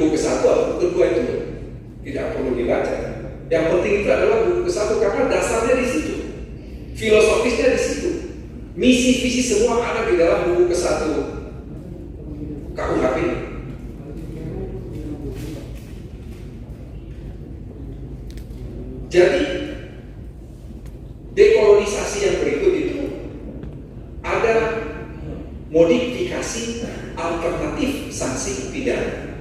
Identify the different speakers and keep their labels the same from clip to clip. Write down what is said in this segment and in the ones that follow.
Speaker 1: buku ke-1 atau buku ke-2 itu tidak perlu dibaca. Yang penting itu adalah buku ke-1 karena dasarnya di situ, filosofisnya di situ, misi visi semua ada di dalam buku ke-1 KUHP. Jadi dekolonisasi yang berikut itu ada modifikasi alternatif sanksi pidana.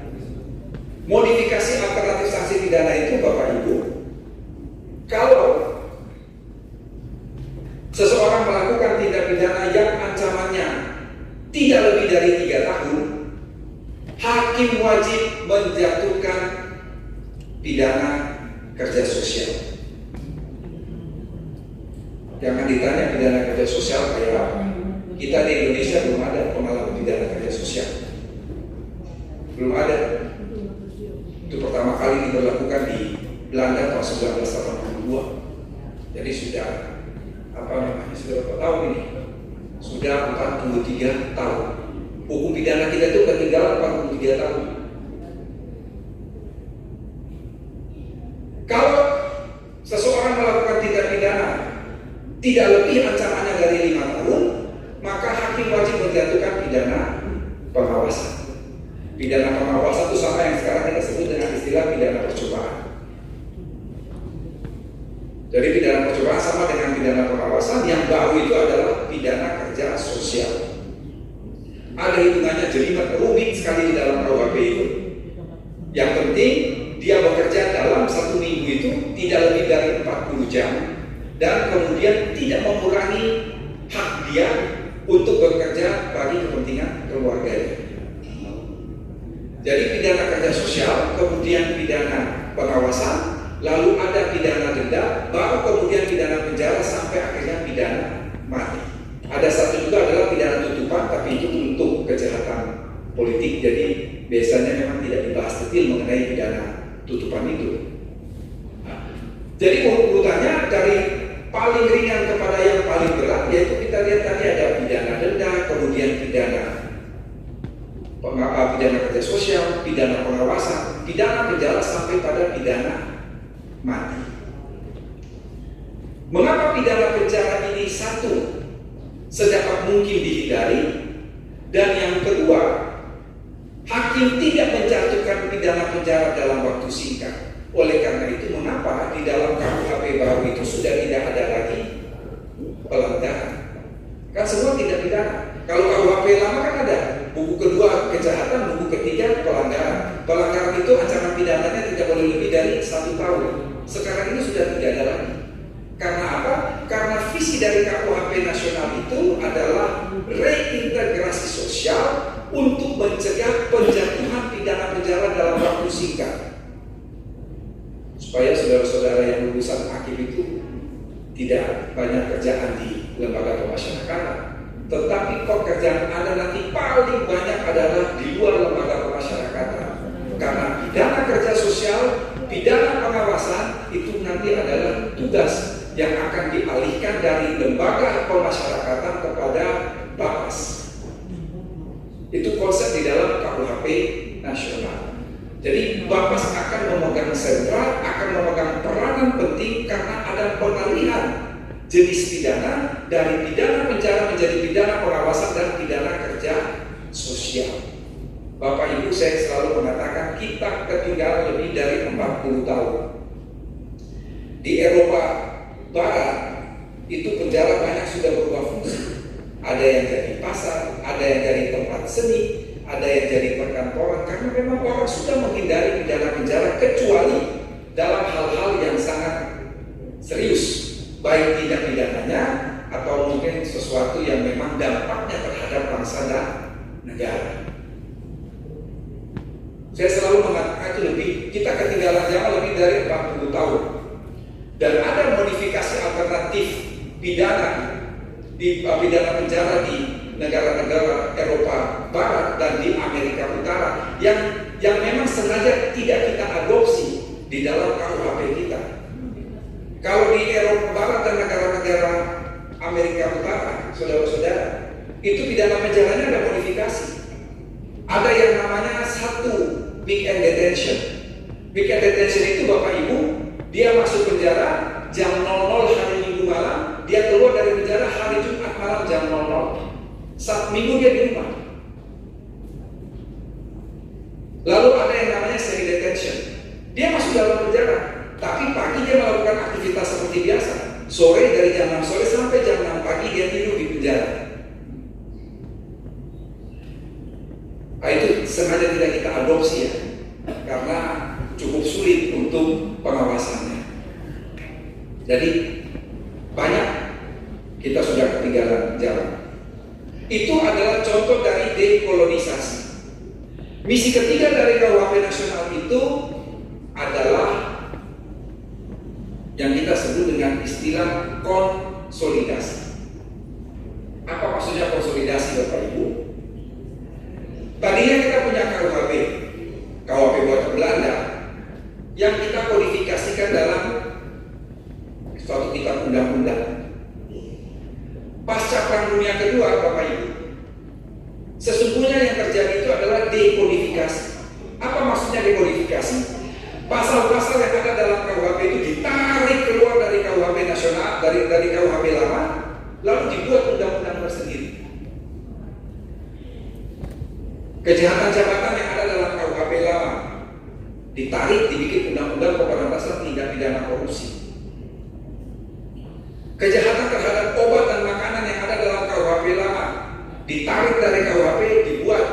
Speaker 1: Modifikasi alternatif sanksi pidana itu Bapak Ibu, kalau seseorang melakukan tindak pidana yang ancamannya tidak lebih dari 3 tahun, hakim wajib menjatuhkan pidana kerja sosial. Jangan ditanya pidana kerja sosial kayak apa. Kita di Indonesia belum ada pengalaman pidana kerja sosial. Belum ada. Itu pertama kali diberlakukan di Belanda tahun 1982. Jadi sudah sudah berapa tahun ini? Sudah 43 tahun. Hukum pidana kita itu ketinggalan 43 tahun. Kalau seseorang melakukan tindak pidana tidak lebih ancamannya dari 5 tahun, maka hakim wajib menjatuhkan pidana pengawasan. Pidana pengawasan itu sama yang sekarang kita sebut dengan istilah pidana percobaan. Jadi pidana percobaan sama dengan pidana pengawasan, yang baru itu adalah pidana kerja sosial. Ada hitungannya jelimet, rumit sekali di dalam KUHP itu. Yang penting dia bekerja dalam 1 minggu itu tidak lebih dari 40 jam dan kemudian tidak mengurangi hak dia untuk bekerja bagi kepentingan keluarganya. Jadi pidana kerja sosial, kemudian pidana pengawasan, lalu ada pidana denda, baru kemudian pidana penjara sampai akhirnya pidana mati. Ada satu juga adalah pidana tutupan, tapi itu untuk kejahatan politik, jadi biasanya memang tidak dibahas detail mengenai pidana tutupan itu. Jadi urutannya dari paling ringan kepada yang paling berat, yaitu kita lihat tadi ada pidana denda, kemudian pidana kerja sosial, pidana pengawasan, pidana penjara sampai pada pidana mati. Mengapa pidana penjara ini satu sedapat mungkin dihindari, dan yang kedua, hakim tidak menjatuhkan pidana penjara dalam waktu singkat. Oleh karena itu, mengapa di dalam KUHP baru itu sudah tidak ada lagi pelanggaran? Kan semua tindak pidana. Kalau KUHP lama kan ada buku kedua kejahatan, buku ketiga pelanggaran. Pelanggaran itu ancaman pidananya tidak boleh lebih dari 1 tahun. Sekarang ini sudah tidak ada lagi. Karena apa? Karena visi dari KUHP nasional itu adalah reintegrasi sosial untuk mencegah penjatuhan pidana penjara dalam waktu singkat, supaya saudara-saudara yang lulusan hakim itu tidak banyak kerjaan di lembaga pemasyarakatan, tetapi pekerjaan Anda nanti paling banyak adalah di luar lembaga pemasyarakatan. Karena pidana kerja sosial, pidana pengawasan itu nanti adalah tugas yang akan dialihkan dari lembaga pemasyarakatan kepada Bapas. Itu konsep di dalam KUHP nasional. Jadi Bapas akan memegang sentral, akan memegang peranan penting karena ada pengalihan jenis pidana dari pidana penjara menjadi pidana pengawasan dan pidana kerja sosial. Bapak Ibu, saya selalu mengatakan kita ketinggalan lebih dari 40 tahun. Di Eropa Barat itu penjara banyak sudah berubah fungsi. Ada yang jadi pasar, ada yang jadi tempat seni, ada yang jadi perkantoran, karena memang orang sudah menghindari pidana penjara kecuali dalam hal-hal yang sangat serius, baik tindak pidananya atau mungkin sesuatu yang memang dampaknya terhadap bangsa dan negara. Saya selalu mengatakan itu kita ketinggalan zaman lebih dari 40 tahun. Dan ada modifikasi alternatif pidana di pidana penjara di negara-negara Eropa Barat dan di Amerika Utara yang memang sengaja tidak kita adopsi di dalam KUHP kita. Kalau di Eropa Barat dan negara-negara Amerika Utara, saudara-saudara, itu pidana penjaranya ada modifikasi. Ada yang namanya 1 weekend detention. Weekend detention itu Bapak Ibu, dia masuk penjara jam 00 hari Minggu malam, dia keluar dari penjara hari Jumat malam jam 00. Saat Minggu dia di rumah. Lalu ada yang namanya semi detention. Dia masuk dalam penjara, tapi pagi dia melakukan aktivitas seperti biasa. Sore dari jam 6 sore sampai jam 6 pagi dia tidur di penjara. Nah, itu sengaja tidak kita adopsi ya, karena cukup sulit untuk pengawasannya. Jadi banyak kita sudah ketinggalan jalan. Itu adalah contoh dari dekolonisasi. Misi ketiga dari KUHP nasional itu adalah yang kita sebut dengan istilah konsolidasi. Apa maksudnya konsolidasi Bapak Ibu? Tadinya kita punya KUHP buatan Belanda yang kita kodifikasikan dalam suatu kitab undang-undang. Pasca Perang Dunia Kedua, Bapak Ibu, sesungguhnya yang terjadi itu adalah dekodifikasi. Apa maksudnya dekodifikasi? Pasal-pasal yang ada dalam KUHP itu ditarik keluar dari KUHP nasional, dari KUHP lama, lalu dibuat undang-undang tersendiri. Kejahatan jabatan yang ada dalam KUHP lama ditarik, dibikin undang-undang pemberantasan tindak pidana korupsi. Kejahatan terhadap obat dan makanan yang ada dalam KUHP lama ditarik dari KUHP, dibuat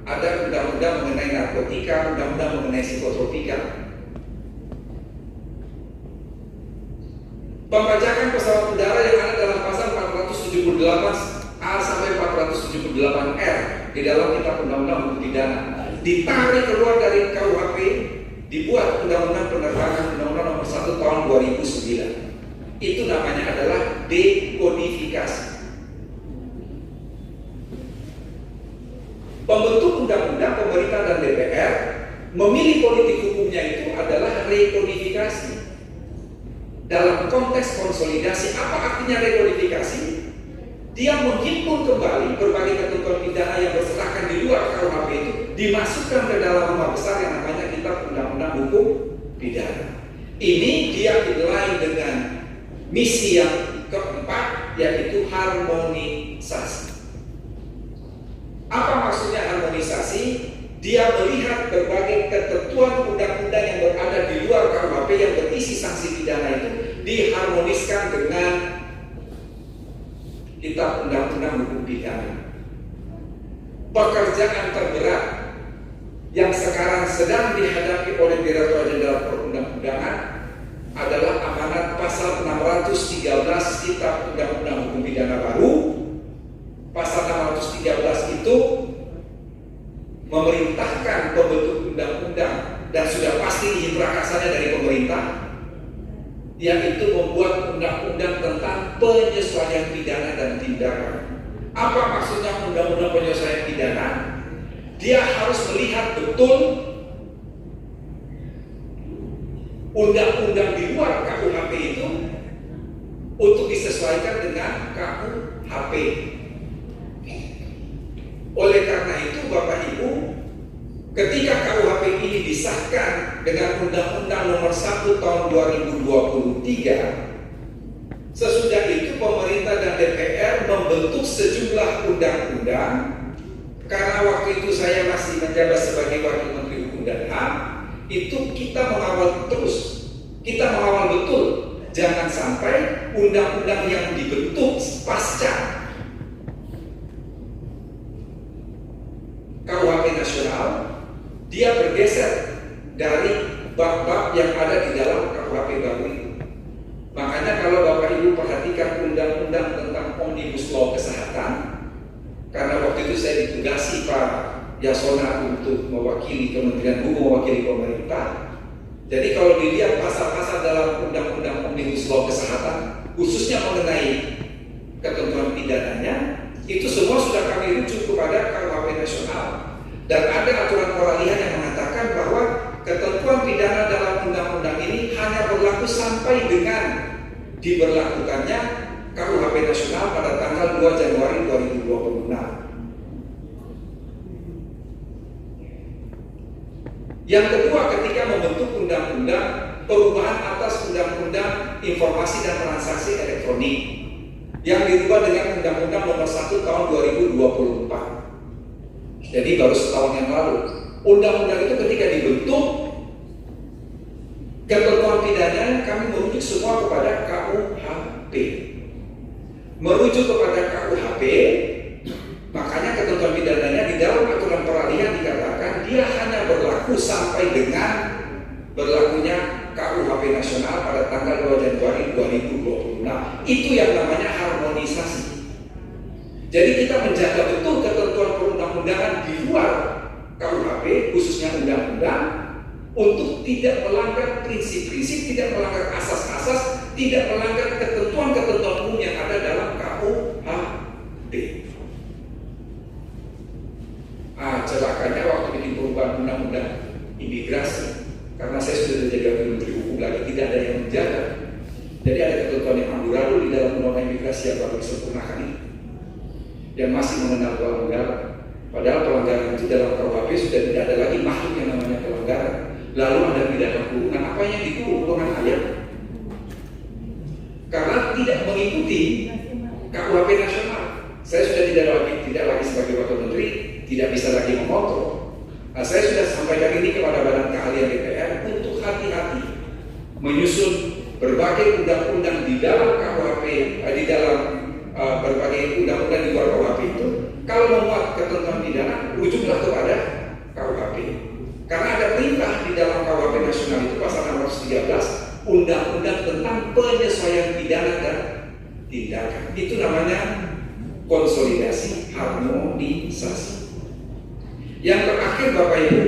Speaker 1: ada undang-undang mengenai narkotika, undang-undang mengenai psikotropika. Pembajakan pesawat udara yang ada dalam pasal 478A sampai 478R di dalam kitab undang-undang hukum pidana ditarik keluar dari KUHP, dibuat undang-undang penerbangan, undang-undang nomor 1 tahun 2009. Itu namanya adalah dekodifikasi. Pembentuk undang-undang, pemerintah dan DPR memilih politik hukumnya itu adalah rekodifikasi. Dalam konteks konsolidasi, apa artinya rekodifikasi? Dia menghimpun kembali berbagai ketentuan pidana yang berserakan di luar KUHP itu, dimasukkan ke dalam rumah besar yang namanya kitab undang-undang hukum pidana. Ini dia inline dengan misi yang keempat, yaitu harmonisasi. Apa maksudnya harmonisasi? Dia melihat berbagai ketentuan undang-undang yang berada di luar KUHP yang berisi sanksi pidana itu diharmoniskan dengan kitab undang-undang hukum pidana. Pekerjaan terberat yang sekarang sedang dihadapi oleh Direktorat Jenderal Perundang-undangan adalah amanat pasal 613 kitab undang-undang hukum pidana baru. Pasal 613 itu memerintahkan pembentuk undang-undang dan sudah pasti izin prakasanya dari pemerintah, yaitu membuat undang-undang tentang penyesuaian pidana dan tindakan. Apa maksudnya undang-undang penyesuaian pidana? Dia harus melihat betul undang-undang di luar KUHP itu untuk disesuaikan dengan KUHP. Oleh karena itu Bapak Ibu, ketika KUHP ini disahkan dengan Undang-Undang Nomor 1 Tahun 2023, sesudah itu pemerintah dan DPR membentuk sejumlah undang-undang. Karena waktu itu saya masih menjabat sebagai Wakil Menteri Hukum dan HAM, itu kita mengawal terus, kita mengawal betul, jangan sampai undang-undang yang dibentuk pasca KUHP nasional dia bergeser dari bab-bab yang ada di dalam KUHP baru itu. Makanya kalau Bapak Ibu perhatikan undang-undang tentang Omnibus Law Kesehatan, karena waktu itu saya ditugasi Pak Yasona untuk mewakili Kementerian Hukum, mewakili pemerintah. Jadi kalau dilihat pasal-pasal dalam Undang-Undang Omnibus Law Kesehatan, khususnya mengenai ketentuan pidananya, itu semua sudah kami rujuk kepada KUHP nasional. Dan ada aturan peralihan yang mengatakan bahwa ketentuan pidana dalam undang-undang ini hanya berlaku sampai dengan diberlakukannya KUHP nasional pada tanggal 2 Januari 2026. Yang kedua, ketika membentuk undang-undang perubahan atas undang-undang informasi dan transaksi elektronik yang dirubah dengan Undang-Undang Nomor 1 Tahun 2024. Jadi baru setahun yang lalu. Undang-undang itu ketika dibentuk, ketentuan pidananya kami merujuk semua kepada KUHP. Merujuk kepada KUHP, makanya ketentuan pidananya di dalam aturan peralihan dikatakan dia hanya berlaku sampai dengan berlakunya KUHP nasional pada tanggal 2 Januari 2020. Nah, itu yang namanya harmonisasi. Jadi kita menjaga betul ketentuan perundang-undangan di luar KUHP, khususnya undang-undang, untuk tidak melanggar prinsip-prinsip, tidak melanggar asas-asas, tidak melanggar ketentuan-ketentuan umum yang ada dalam KUHP. Celakanya waktu bikin perubahan undang-undang imigrasi, karena saya sudah menjaga menteri hukum lagi, tidak ada yang menjaga. Jadi ada ketentuan yang amburadul di dalam undang-undang imigrasi yang baru disempurnakan ini, yang masih mengenal pelanggaran. Padahal pelanggaran itu dalam KUHP sudah tidak ada lagi makhluk yang namanya pelanggaran. Lalu ada pidana kurungan, apa yang dikurung? Kurungan ayat. Karena tidak mengikuti KUHP nasional. Saya sudah tidak lagi sebagai wakil menteri, tidak bisa lagi mengontrol. Nah, saya sudah sampaikan ini kepada Badan Keahlian DPR untuk hati-hati menyusun berbagai undang-undang di dalam KUHP, di dalam berbagai undang-undang di luar KUHP itu. Kalau memuat ketentuan pidana, rujuklah kepada KUHP. Karena ada perintah di dalam KUHP nasional itu pasal 613, undang-undang tentang penyesuaian pidana dan tindakan. Itu namanya konsolidasi, harmonisasi. Yang terakhir Bapak Ibu,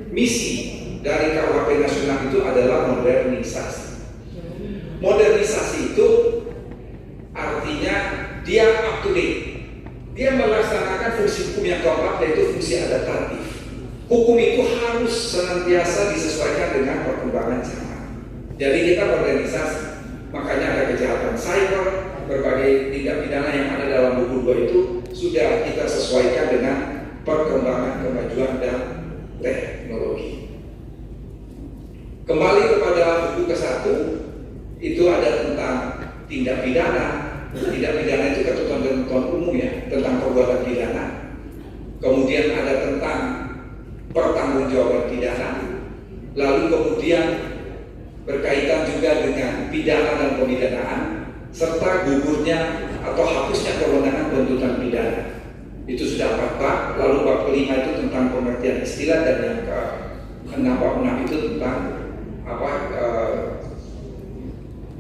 Speaker 1: misi dari KUHP nasional itu adalah modernisasi. Modernisasi itu artinya dia up to date. Dia melaksanakan fungsi hukum yang keempat, yaitu fungsi adaptatif. Hukum itu harus senantiasa disesuaikan dengan perkembangan zaman. Jadi kita modernisasi. Makanya ada kejahatan cyber, berbagai tindak pidana yang ada dalam buku 2 itu sudah kita sesuaikan dengan perkembangan kemajuan dan teknologi. Kembali kepada buku ke-1, itu ada tentang tindak pidana. Tindak pidana itu ketentuan-ketentuan umum ya, tentang perbuatan pidana. Kemudian ada tentang pertanggungjawaban pidana. Lalu kemudian berkaitan juga dengan pidana dan pemidanaan, serta gugurnya atau hapusnya kewenangan penuntutan pidana. Itu sudah 4 bab. Lalu bab ke-5 itu tentang pengertian istilah, dan yang ke-6 bab 6 itu tentang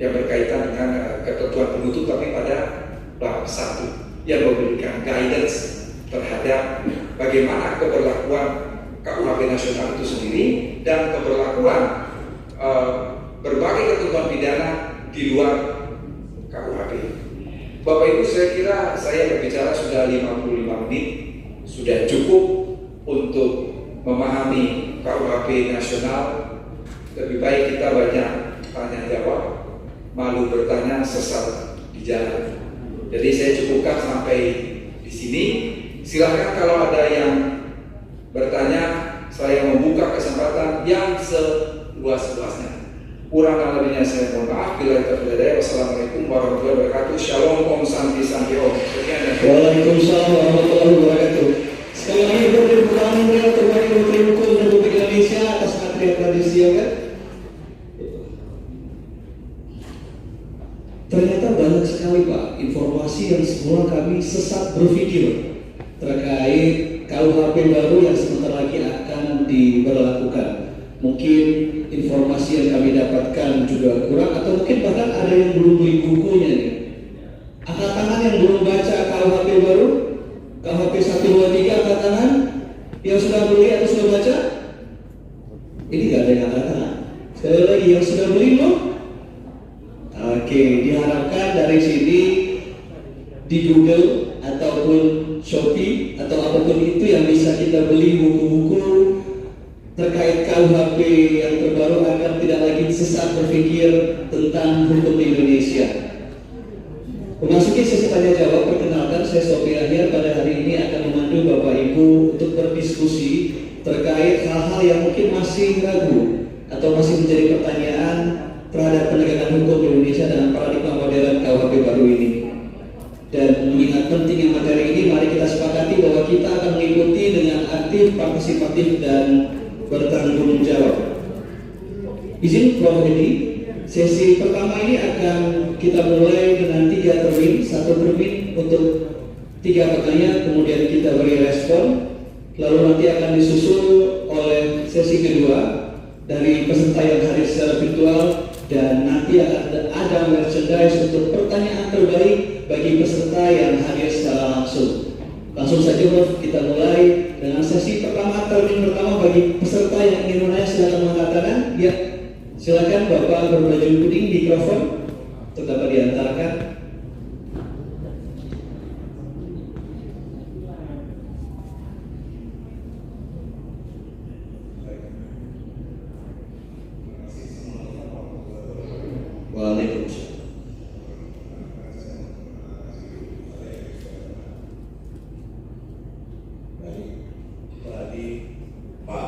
Speaker 1: yang berkaitan dengan ketentuan penutup, tapi pada bab 1 yang memberikan guidance terhadap bagaimana keberlakuan KUHP nasional itu sendiri dan keberlakuan berbagai ketentuan pidana di luar KUHP. Bapak Ibu, saya kira saya berbicara sudah 55 menit, sudah cukup untuk memahami KUHP nasional. Lebih baik kita banyak tanya jawab, malu bertanya sesat di jalan. Jadi saya cukupkan sampai di sini. Silakan kalau ada yang bertanya, saya membuka kesempatan yang seluas-luasnya. Kurang lebihnya saya mohon maaf. Bila terjadi, wassalamualaikum warahmatullahi wabarakatuh. Shalom, om, santi, santi, om.
Speaker 2: Waalaikumsalam warahmatullahi wabarakatuh. Sekali lagi berterima kasih kepada Menteri Hukum Republik Indonesia atas materi tradisi ya kan. Ternyata banyak sekali Pak informasi yang semua kami sesat berpikir terkait KUHP baru yang sebentar lagi akan diberlakukan. Mungkin informasi yang kami dapatkan juga kurang, atau mungkin bahkan ada yang belum beli bukunya nih. Angkat tangan yang belum baca KUHP baru, KUHP 123, angkat tangan. Yang sudah beli atau sudah baca? Ini gak ada yang angkat tangan. Sekali lagi, yang sudah beli belum? Oke, diharapkan dari sini di Google ataupun Shopee atau apapun itu yang bisa kita beli buku-buku terkait KUHP yang terbaru agar tidak lagi sesat berpikir tentang hukum di Indonesia. Memasuki sesi tanya jawab, perkenalkan saya Sofi Ahyar pada hari ini akan memandu Bapak Ibu untuk berdiskusi terkait hal-hal yang mungkin masih ragu atau masih menjadi pertanyaan terhadap penegakan hukum di Indonesia dengan paradigma modern KUHP baru ini. Dan mengingat pentingnya materi ini, mari kita sepakati bahwa kita akan mengikuti dengan aktif, partisipatif, dan bertanggung jawab. Izin Prof. Hedi, sesi pertama ini akan kita mulai dengan 3 termin, 1 termin untuk 3 pertanyaan, kemudian kita beri respon, lalu nanti akan disusul oleh sesi kedua dari peserta yang hadir secara virtual, dan nanti akan ada merchandise untuk pertanyaan terbaik bagi peserta yang hadir secara langsung. Langsung saja Prof, kita mulai dengan sesi pertama, termin pertama bagi peserta yang ingin menanya. Silakan mengatakan. Ya, silakan Bapak berbaju kuning, mikrofon untuk dapat diantarkan. Waalaikumsalam.
Speaker 3: Tadi Pak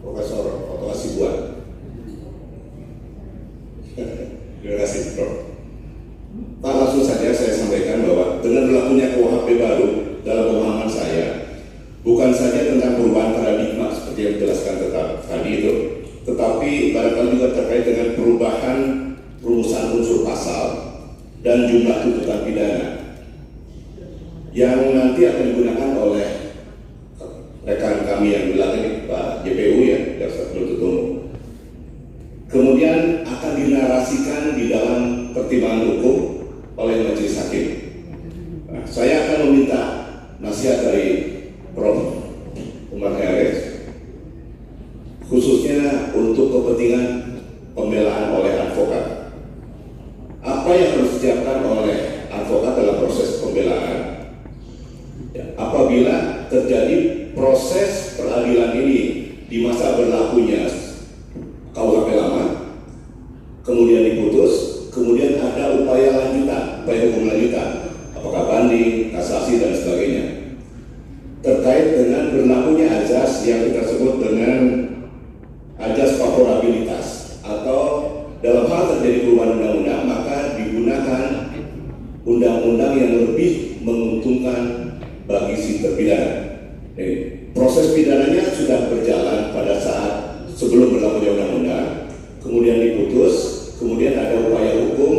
Speaker 3: Profesor Oto Hasibuan. Terima kasih Prof. Pak, langsung saja saya sampaikan bahwa dengan berlakunya KUHP baru dalam pemahaman saya, bukan saja tentang perubahan paradigma seperti yang dijelaskan tadi itu, tetapi barangkali juga terkait dengan perubahan rumusan unsur pasal dan jumlah tuntutan pidana yang nanti akan digunakan oleh rekan kami yang belakang, Pak JPU ya, Jaksa Penuntut Umum. Kemudian akan dinarasikan di dalam pertimbangan hukum oleh majelis hakim. Nah, saya akan meminta nasihat dari Prof. Umar Heres, khususnya untuk kepentingan pembelaan oleh advokat. Apa yang harus disiapkan oleh advokat dalam proses pembelaan? Apabila terjadi proses peradilan ini di masa berlakunya KUHP lama, kemudian diputus, kemudian ada upaya lanjutan, upaya hukum lanjutan, apakah banding, kasasi, dan sebagainya, terkait dengan berlakunya azas yang kita sebut dengan azas favorabilitas, atau dalam hal terjadi perubahan undang-undang maka digunakan undang-undang yang lebih menguntungkan bagi si terpidana. Proses pidananya sudah berjalan pada saat sebelum berlakunya undang-undang, kemudian diputus, kemudian ada upaya hukum,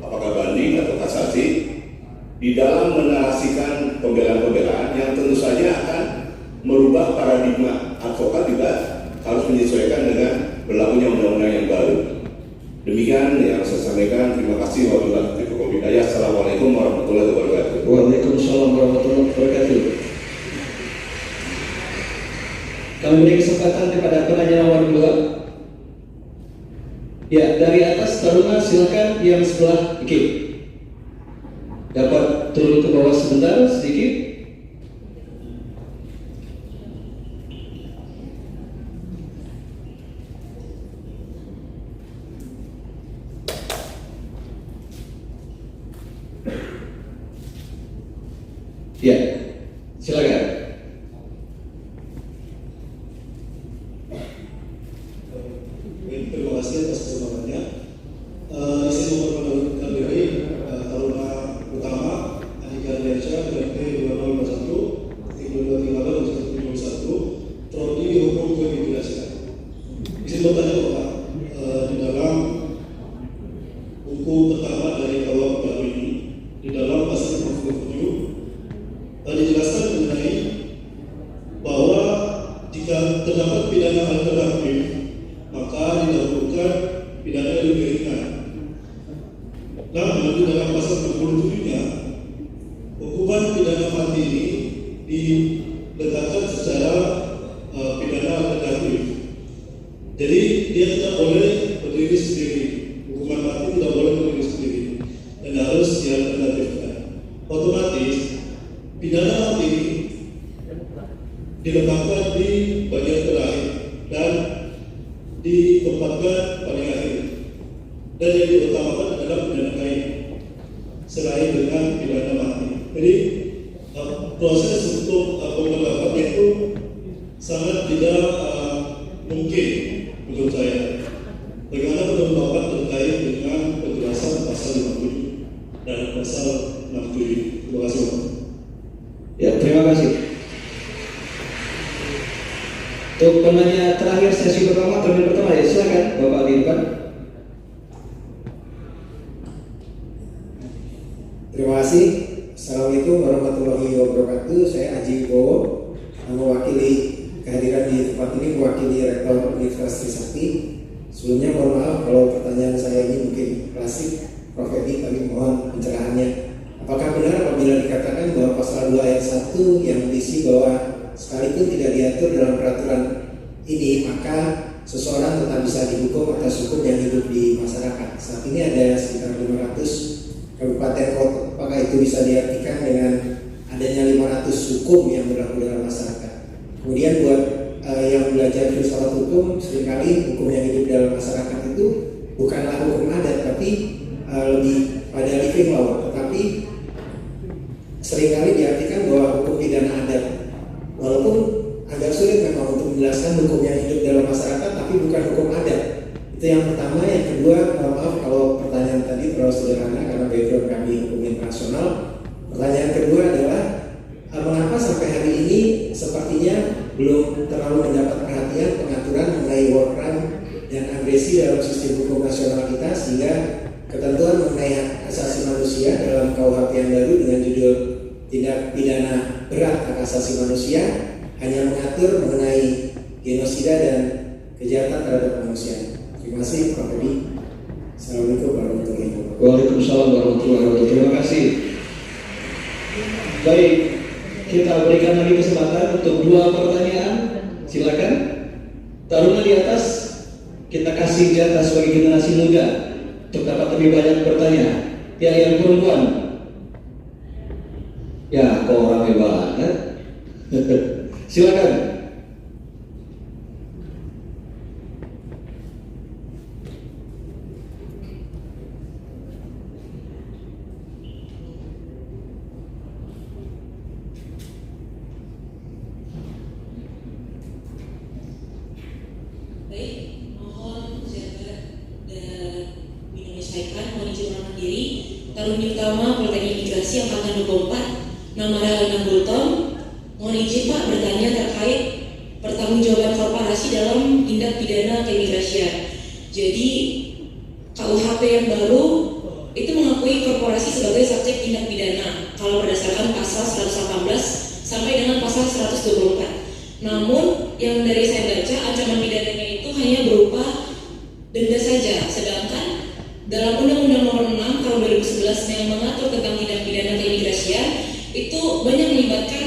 Speaker 3: apakah banding atau kasasi, di dalam menarasikan pembelaan-pembelaan yang tentu saja akan merubah paradigma. Advokat juga harus menyesuaikan dengan berlakunya undang-undang yang baru. Demikian yang saya sampaikan. Terima kasih. Wabillahi taufiq wal hidayah. Assalamualaikum warahmatullahi wabarakatuh.
Speaker 2: Waalaikumsalam warahmatullahi wabarakatuh. Kami beri kesempatan kepada penanya nomor 2. Ya, dari atas Taruna silakan yang sebelah kiri. Dapat turun ke bawah sebentar sedikit. Ya, silakan.
Speaker 4: Terima kasih atas kesempatannya. Saya memperkenalkan diri, Taruna Utama, Andika Derja, DP 2021, 323 Prodi Hukum Keimigrasian. Izin bertanya Bapak, di dalam buku pertama dari KUHP baru ini, di dalam pasal 27 dijelaskan mengenai bahwa jika terdapat pidana alternatif maka didahulukan pidana yang lebih ringan. Namun di dalam pasal 67-nya hukuman pidana mati ini diletakkan secara pidana alternatif. Jadi dia tidak boleh berdiri sendiri. Hukuman mati tidak boleh berdiri sendiri dan harus dialternatifkan. Otomatis pidana mati ini diletakkan di bagian terakhir dan ditempatkan paling akhir, dan yang diutamakan adalah pidana kain selain dengan pidana mati. Jadi proses untuk pemberlakuan itu sangat tidak mungkin menurut saya. Bagaimana menurut Bapak terkait dengan penjelasan pasal 57 dan pasal 67? Terima kasih Bapak.
Speaker 2: Ya, terima kasih. Untuk penanya terakhir sesi pertama, termin pertama ya, silakan Bapak di depan.
Speaker 5: Terima kasih. Assalamualaikum warahmatullahi wabarakatuh. Saya Aji Wibowo, mewakili kehadiran di tempat ini, mewakili Rektor Universitas Trisakti. Sebelumnya mohon maaf kalau pertanyaan saya ini mungkin klasik, Prof. Edi, kami mohon pencerahannya. Apakah benar apabila dikatakan bahwa pasal 2 ayat 1 yang berisi bahwa sekalipun tidak diatur dalam peraturan ini, maka seseorang tetap bisa dihukum atas hukum yang hidup di masyarakat. Saat ini ada sekitar 500 kabupaten kota. Apakah itu bisa diartikan dengan adanya 500 hukum yang berlaku dalam masyarakat? Kemudian buat yang belajar filsafat hukum, seringkali hukum yang hidup dalam masyarakat itu bukanlah hukum adat, tapi lebih pada living law, tetapi seringkali diartikan bahwa hukum pidana adat. Walaupun agak sulit memang untuk menjelaskan hukum yang hidup dalam masyarakat, tapi bukan hukum adat. Itu yang pertama. Yang kedua, maaf kalau pertanyaan tadi terlalu sederhana karena background kami hukum internasional. Pertanyaan kedua adalah mengapa sampai hari ini sepertinya belum terlalu mendapat perhatian pengaturan mengenai war crime dan agresi dalam sistem hukum nasional kita, sehingga ketentuan mengenai hak asasi manusia dalam KUHP yang baru dengan judul tindak pidana berat hak asasi manusia hanya mengatur mengenai genosida dan kejahatan terhadap manusia. Terima kasih Prof. Edi. Assalamualaikum warahmatullahi wabarakatuh.
Speaker 2: Waalaikumsalam warahmatullahi wabarakatuh. Terima kasih. Baik, kita berikan lagi kesempatan untuk 2 pertanyaan. Silakan. Taruna di atas, kita kasih jatah sebagai generasi muda untuk dapat lebih banyak bertanya. Yang perempuan, ya kok rame banget. Silakan.
Speaker 6: Baik, mohon jaga dan menyelesaikan, mohon izin mandiri. Taruni utama Politeknik Imigrasi Angkatan 24, nama Rahlina Bultom. Mohon izin Pak bertanya terkait pertanggungjawaban korporasi dalam tindak pidana keimigrasian. Jadi KUHP yang baru itu mengakui korporasi sebagai subjek tindak pidana kalau berdasarkan pasal 118 sampai dengan pasal 124. Namun yang dari saya baca ancaman pidananya itu hanya berupa denda saja, sedangkan dalam Undang-Undang Nomor 6 Tahun 2011 yang mengatur tentang tindak pidana keimigrasian itu banyak melibatkan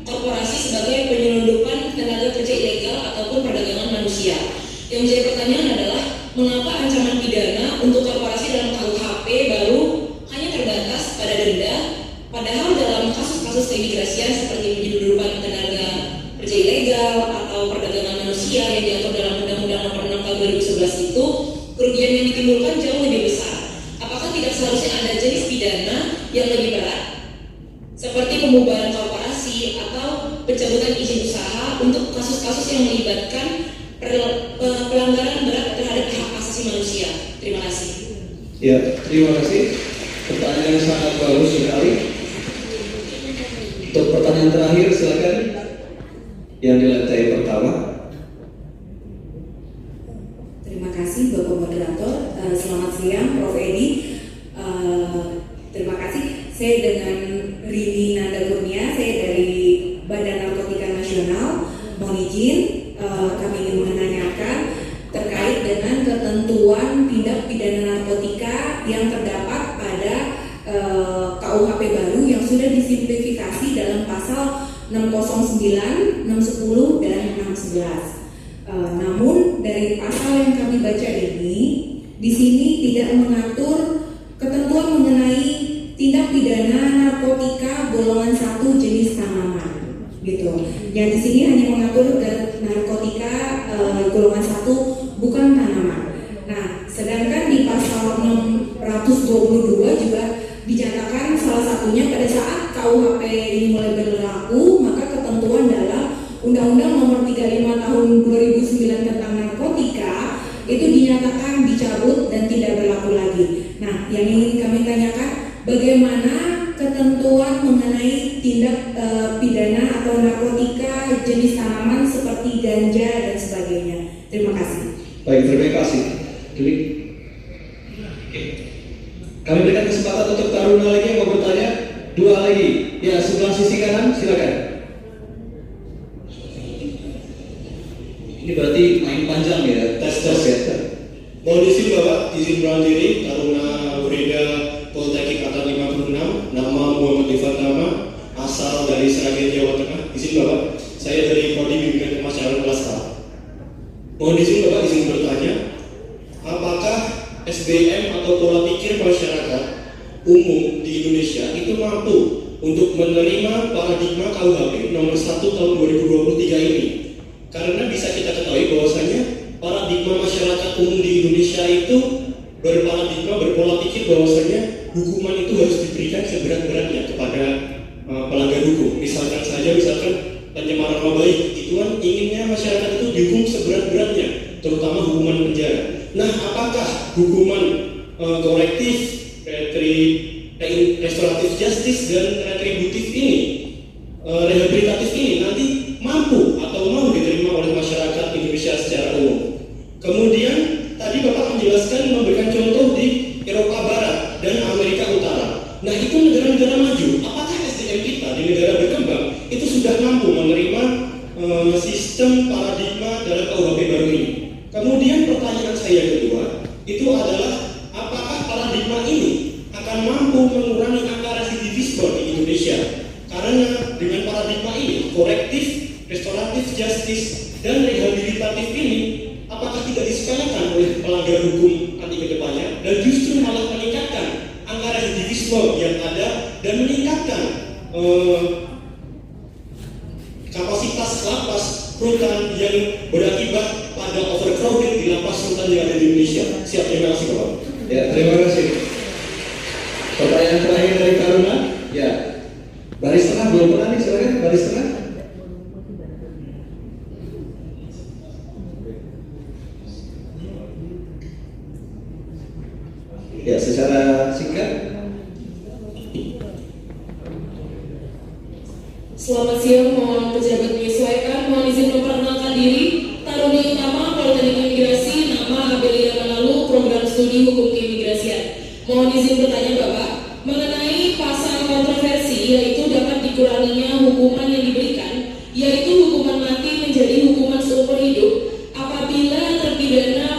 Speaker 6: korporasi sebagai penyelundupan tenaga kerja ilegal ataupun perdagangan manusia. Yang menjadi pertanyaan adalah mengapa ancaman pidana untuk korporasi dalam KUHP baru hanya terbatas pada denda, padahal dalam kasus-kasus keimigrasian seperti penyelundupan tenaga kerja ilegal atau perdagangan manusia yang diatur dalam Undang-Undang Nomor 6 Tahun 2011 itu kerugian yang ditimbulkan jauh lebih besar. Apakah tidak seharusnya ada jenis pidana yang lebih berat seperti pembubaran korporasi atau pencabutan izin usaha untuk kasus-kasus yang melibatkan pelanggaran berat terhadap hak asasi manusia? Terima kasih.
Speaker 2: Ya, terima kasih. Pertanyaan sangat bagus sekali. Untuk pertanyaan terakhir, silakan. Yang di lantai pertama.
Speaker 7: Terima kasih Bapak Moderator. Selamat siang Prof. Edi. Terima kasih. Saya dengan Rini Nanda Kurnia, saya dari Badan Narkotika Nasional. Mohon izin, kami ingin menanyakan terkait dengan ketentuan tindak pidana narkotika yang terdapat pada KUHP baru yang sudah disimplifikasi dalam pasal 609, 610, dan 611. Namun dari pasal yang kami baca ini, di sini tidak mengatur ketentuan mengenai tindak pidana narkotika golongan 1 jenis tanaman, gitu. Yang di sini hanya mengatur narkotika golongan 1 bukan tanaman. Nah, sedangkan di pasal 622 juga dinyatakan salah satunya pada saat KUHP ini mulai berlaku, maka ketentuan dalam Undang-Undang Nomor 35 35 tahun 2009 tentang narkotika itu dinyatakan dicabut dan tidak berlaku lagi. Nah, yang ingin kami tanyakan, bagaimana ketentuan mengenai tindak pidana atau narkotika jenis tanaman seperti ganja dan sebagainya? Terima kasih.
Speaker 2: Baik, terima kasih. Jadi, kami berikan kesempatan untuk taruna lagi yang mau bertanya. 2 lagi. Ya, sebelah sisi kanan, silakan. Ini berarti main panjang ya, tes ya.
Speaker 8: Mohon izin Bapak, izin berangkat diri, Taruna Ureda Politeknik Angkatan 56, nama Muhammad Ivan Tama, asal dari Sragen, Jawa Tengah. Izin Bapak, saya dari Prodi Bimbingan Kemasyarakat kelas A. Mohon izin Bapak, izin bertanya, apakah SBM atau pola pikir masyarakat umum di Indonesia itu mampu untuk menerima paradigma KUHP nomor 1 tahun 2023 ini? Karena bisa kita ketahui bahwasanya paradigma masyarakat umum di Indonesia itu berpola pikir bahwasanya hukuman itu harus diberikan seberat-beratnya kepada pelanggar hukum. Misalkan pencemaran nama baik, itu kan inginnya masyarakat itu dihukum seberat-beratnya, terutama hukuman penjara. Nah, apakah hukuman korektif, restoratif justice dan retributif ini, rehabilitatif ini nanti mampu atau mau diterima oleh masyarakat Indonesia secara umum? Kemudian tadi Bapak menjelaskan memberikan contoh di Eropa Barat dan Amerika Utara. Nah, itu negara-negara maju. Apakah SDM kita di negara berkembang itu sudah mampu menerima sistem paradigma dalam KUHP baru ini? Kemudian pertanyaan saya kedua itu adalah, apakah paradigma ini akan mampu mengurangi angka residivisme di Indonesia? Karena dengan paradigma ini, korektif, restoratif justice dan rehabilitatif ini, apakah tidak disepelekan oleh pelanggar hukum nanti ke depannya dan justru malah meningkatkan angka residivisme yang ada dan meningkatkan kapasitas lapas rutan yang berakibat pada overcrowded di lapas rutan yang ada di Indonesia? Siap, terima kasih Bapak.
Speaker 2: Ya, terima kasih. Pertanyaan terakhir dari Taruna. Ya, baris tengah belum pernah nih, silakan baris tengah. Ya, secara singkat.
Speaker 6: Selamat siang, mohon pejabat menyesuaikan. Mohon izin memperkenalkan diri. Taruni Utama, Politeknik Imigrasi, nama Abelia Manalu, Program Studi Hukum Keimigrasian. Mohon izin bertanya Bapak, mengenai pasal kontroversi yaitu dapat dikuranginya hukuman yang diberikan, yaitu hukuman mati menjadi hukuman seumur hidup apabila terpidana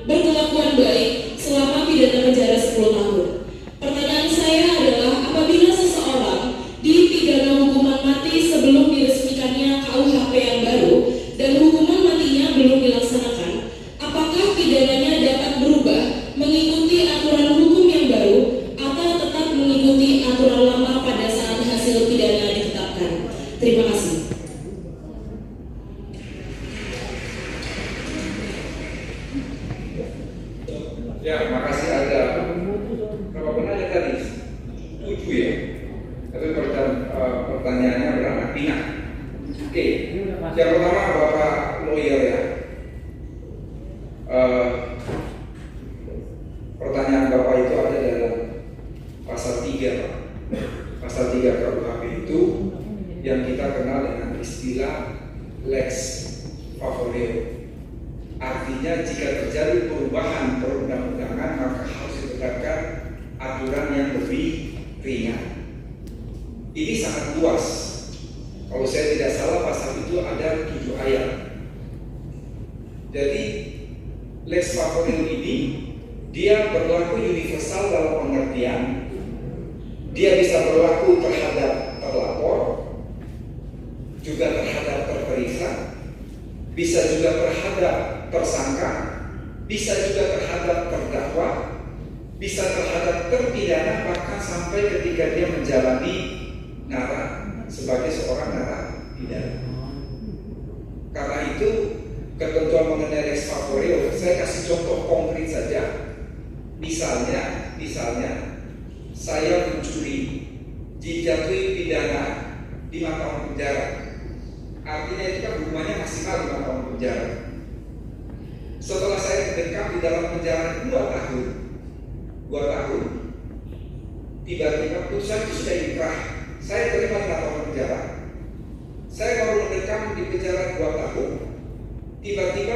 Speaker 6: berkelakuan baik selama pidana penjara 10 tahun. Pertanyaan saya adalah, apabila seseorang dipidana hukuman mati sebelum diresmikannya KUHP yang baru dan hukuman matinya belum dilaksanakan, apakah pidananya dapat berubah mengikuti aturan hukum yang baru atau tetap mengikuti aturan lama pada saat hasil pidana ditetapkan? Terima kasih.
Speaker 1: Ya, makasih. Ada berapa penanya tadi? 7 ya. Tapi pertanyaannya beranak pinak. Oke, yang pertama Bapak lawyer ya. Pertanyaan Bapak itu ada dalam pasal 3 Pak. Pasal 3 KUHP itu yang kita kenal dengan istilah lex favoreo. Artinya jika terjadi perubahan perundang-undangan maka harus ditegakkan aturan yang lebih ringan. Ini sangat luas. Kalau saya tidak salah pasal itu ada 7 ayat. Jadi lex favoreo ini dia berlaku universal dalam pengertian dia bisa berlaku terhadap terlapor, juga terhadap terperiksa, bisa juga terhadap tersangka, bisa juga terhadap terdakwa, bisa terhadap terpidana, bahkan sampai ketika dia menjalani sebagai seorang narapidana. Karena itu ketentuan mengenai lex favoreo, saya kasih contoh konkret saja. Misalnya saya mencuri, dijatuhi pidana 5 tahun penjara. Artinya itu kan hukumannya maksimal 5 tahun penjara. Setelah saya mendekam di dalam penjara 2 tahun, tiba-tiba putusan itu sudah inkrah. Saya terima 5 tahun penjara. Saya baru mendekam di penjara 2 tahun. Tiba-tiba